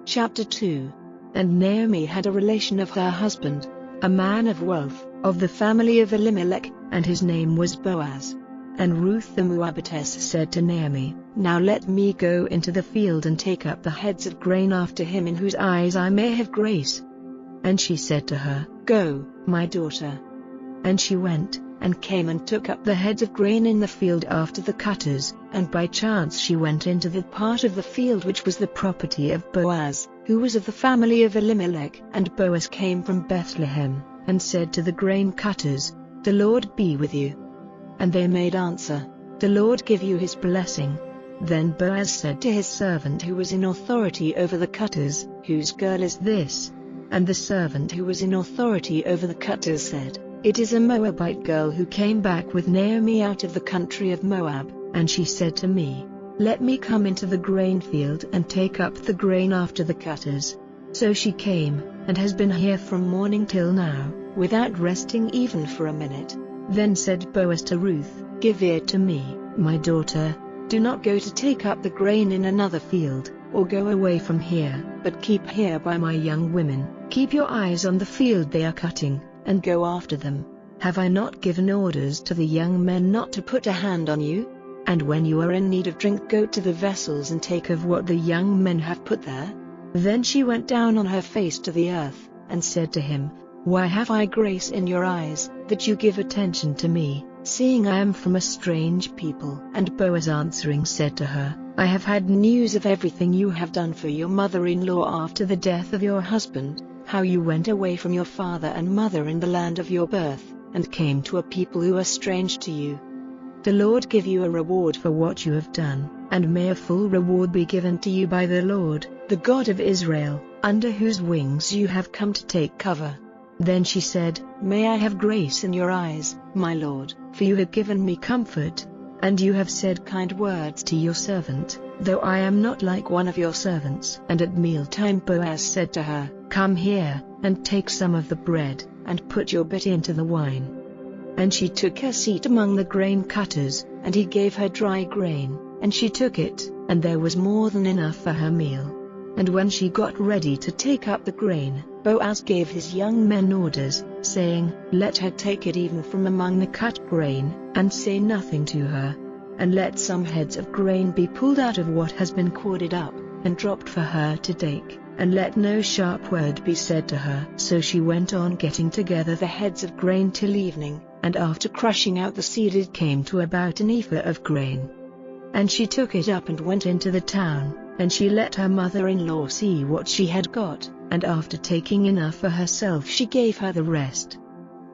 Chapter 2. And Naomi had a relation of her husband, a man of wealth, of the family of Elimelech, and his name was Boaz. And Ruth the Moabitess said to Naomi, Now let me go into the field and take up the heads of grain after him in whose eyes I may have grace. And she said to her, Go, my daughter. And she went, and came and took up the heads of grain in the field after the cutters, and by chance she went into the part of the field which was the property of Boaz, who was of the family of Elimelech. And Boaz came from Bethlehem, and said to the grain cutters, The Lord be with you. And they made answer, The Lord give you his blessing. Then Boaz said to his servant who was in authority over the cutters, Whose girl is this? And the servant who was in authority over the cutters said, It is a Moabite girl who came back with Naomi out of the country of Moab. And she said to me, Let me come into the grain field and take up the grain after the cutters. So she came, and has been here from morning till now, without resting even for a minute. Then said Boaz to Ruth, Give ear to me, my daughter. Do not go to take up the grain in another field, or go away from here, but keep here by my young women. Keep your eyes on the field they are cutting, and go after them. Have I not given orders to the young men not to put a hand on you? And when you are in need of drink, go to the vessels and take of what the young men have put there. Then she went down on her face to the earth, and said to him, Why have I grace in your eyes, that you give attention to me, seeing I am from a strange people? And Boaz answering said to her, I have had news of everything you have done for your mother-in-law after the death of your husband, how you went away from your father and mother in the land of your birth, and came to a people who are strange to you. The Lord give you a reward for what you have done, and may a full reward be given to you by the Lord, the God of Israel, under whose wings you have come to take cover. Then she said, May I have grace in your eyes, my lord, for you have given me comfort, and you have said kind words to your servant, though I am not like one of your servants. And at mealtime Boaz said to her, Come here, and take some of the bread, and put your bit into the wine. And she took her seat among the grain cutters, and he gave her dry grain, and she took it, and there was more than enough for her meal. And when she got ready to take up the grain, Boaz gave his young men orders, saying, Let her take it even from among the cut grain, and say nothing to her. And let some heads of grain be pulled out of what has been corded up, and dropped for her to take, and let no sharp word be said to her. So she went on getting together the heads of grain till evening, and after crushing out the seed it came to about an ephah of grain. And she took it up and went into the town, and she let her mother-in-law see what she had got, and after taking enough for herself she gave her the rest.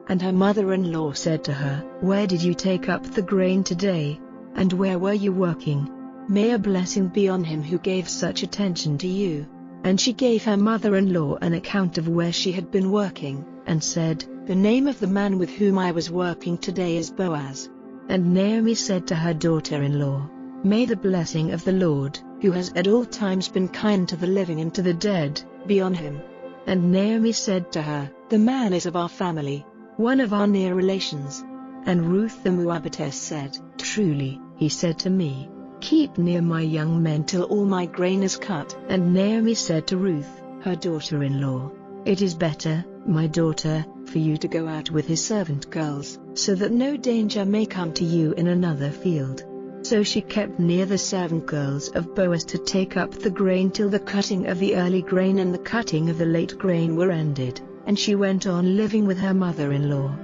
And her mother-in-law said to her, Where did you take up the grain today? And where were you working? May a blessing be on him who gave such attention to you. And she gave her mother-in-law an account of where she had been working, and said, The name of the man with whom I was working today is Boaz. And Naomi said to her daughter-in-law, May the blessing of the Lord, who has at all times been kind to the living and to the dead, be on him. And Naomi said to her, The man is of our family, one of our near relations. And Ruth the Moabitess said, Truly, he said to me, Keep near my young men till all my grain is cut. And Naomi said to Ruth, her daughter-in-law, It is better, my daughter, for you to go out with his servant girls, so that no danger may come to you in another field. So she kept near the servant girls of Boaz to take up the grain till the cutting of the early grain and the cutting of the late grain were ended, and she went on living with her mother-in-law.